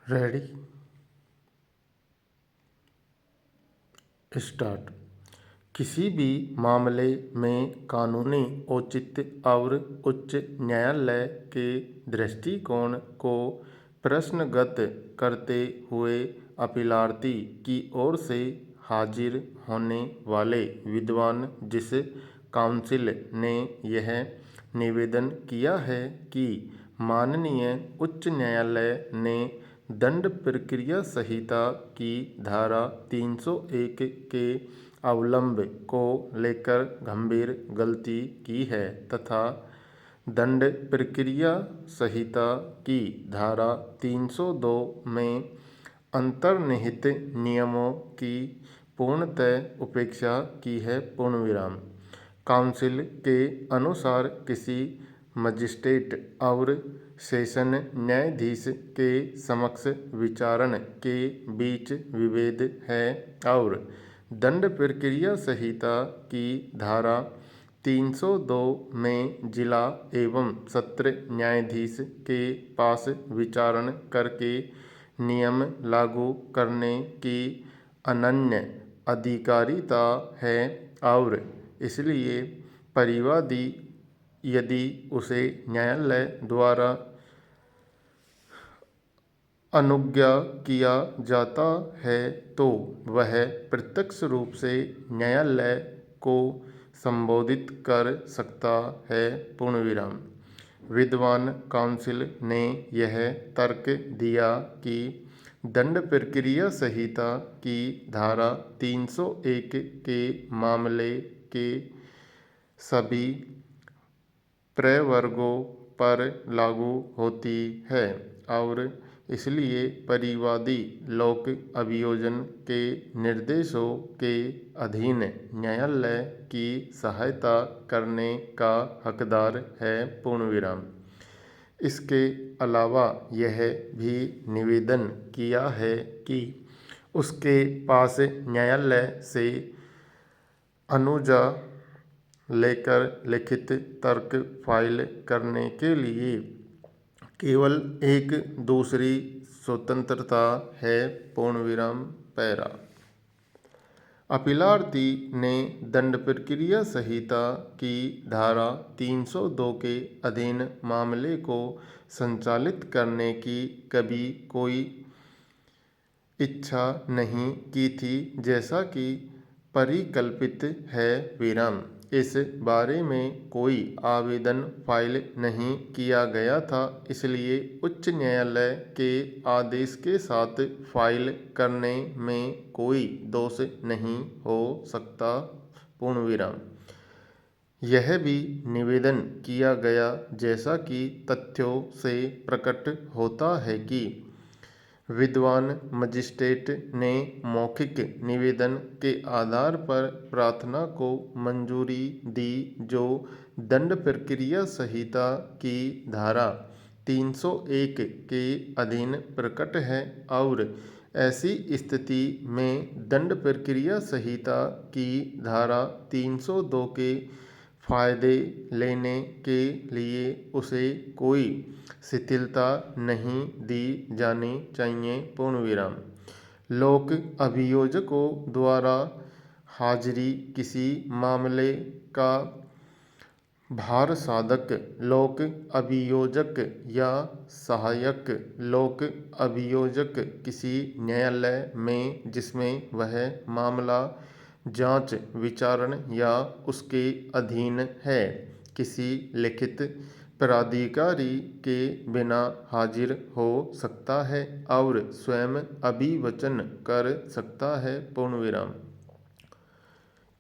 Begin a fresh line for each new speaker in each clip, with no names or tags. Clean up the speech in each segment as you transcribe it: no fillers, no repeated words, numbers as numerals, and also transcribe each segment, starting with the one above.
Ready start. किसी भी मामले में कानूनी औचित्य और उच्च न्यायालय के दृष्टिकोण को प्रश्नगत करते हुए अपीलार्थी की ओर से हाजिर होने वाले विद्वान जिस काउंसिल ने यह निवेदन किया है कि माननीय उच्च न्यायालय ने दंड प्रक्रिया संहिता की धारा 301 के अवलंब को लेकर गंभीर गलती की है तथा दंड प्रक्रिया संहिता की धारा 302 में अंतर्निहित नियमों की पूर्णतः उपेक्षा की है। पूर्ण विराम। काउंसिल के अनुसार किसी मजिस्ट्रेट और सेशन न्यायाधीश के समक्ष विचारण के बीच विभेद है और दंड प्रक्रिया संहिता की धारा 302 में जिला एवं सत्र न्यायाधीश के पास विचारण करके नियम लागू करने की अनन्य अधिकारिता है और इसलिए परिवादी यदि उसे न्यायालय द्वारा अनुज्ञा किया जाता है तो वह प्रत्यक्ष रूप से न्यायालय को संबोधित कर सकता है। पूर्ण विराम। विद्वान काउंसिल ने यह तर्क दिया कि दंड प्रक्रिया संहिता की धारा 301 के मामले के सभी प्रवर्गों पर लागू होती है और इसलिए परिवादी लोक अभियोजन के निर्देशों के अधीन न्यायालय की सहायता करने का हकदार है। पूर्ण विराम। इसके अलावा यह भी निवेदन किया है कि उसके पास न्यायालय से अनुजा लेकर लिखित तर्क फाइल करने के लिए केवल एक दूसरी स्वतंत्रता है। पूर्ण विराम। पैरा। अपीलार्थी ने दंड प्रक्रिया संहिता की धारा 302 के अधीन मामले को संचालित करने की कभी कोई इच्छा नहीं की थी जैसा कि परिकल्पित है। विराम। इस बारे में कोई आवेदन फाइल नहीं किया गया था इसलिए उच्च न्यायालय के आदेश के साथ फाइल करने में कोई दोष नहीं हो सकता। पूर्ण विराम। यह भी निवेदन किया गया जैसा कि तथ्यों से प्रकट होता है कि विद्वान मजिस्ट्रेट ने मौखिक निवेदन के आधार पर प्रार्थना को मंजूरी दी जो दंड प्रक्रिया संहिता की धारा 301 के अधीन प्रकट है और ऐसी स्थिति में दंड प्रक्रिया संहिता की धारा 302 के फायदे लेने के लिए उसे कोई शिथिलता नहीं दी जानी चाहिए। पूर्ण विराम। लोक अभियोजकों द्वारा हाजिरी किसी मामले का भार साधक लोक अभियोजक या सहायक लोक अभियोजक किसी न्यायालय में जिसमें वह मामला जांच विचारण या उसके अधीन है किसी लिखित प्राधिकारी के बिना हाजिर हो सकता है और स्वयं अभिवचन कर सकता है। पूर्ण विराम।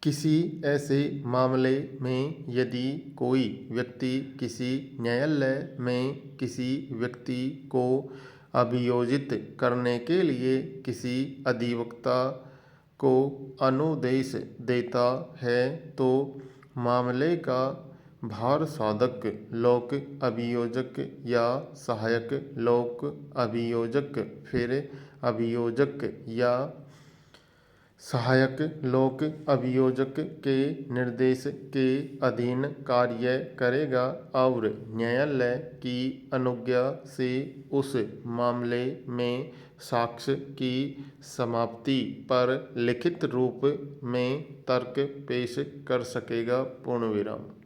किसी ऐसे मामले में यदि कोई व्यक्ति किसी न्यायालय में किसी व्यक्ति को अभियोजित करने के लिए किसी अधिवक्ता को अनुदेश देता है तो मामले का भार साधक लोक अभियोजक या सहायक लोक अभियोजक फिर अभियोजक या सहायक लोक अभियोजक के निर्देश के अधीन कार्य करेगा और न्यायालय की अनुज्ञा से उस मामले में साक्ष्य की समाप्ति पर लिखित रूप में तर्क पेश कर सकेगा। पूर्ण विराम।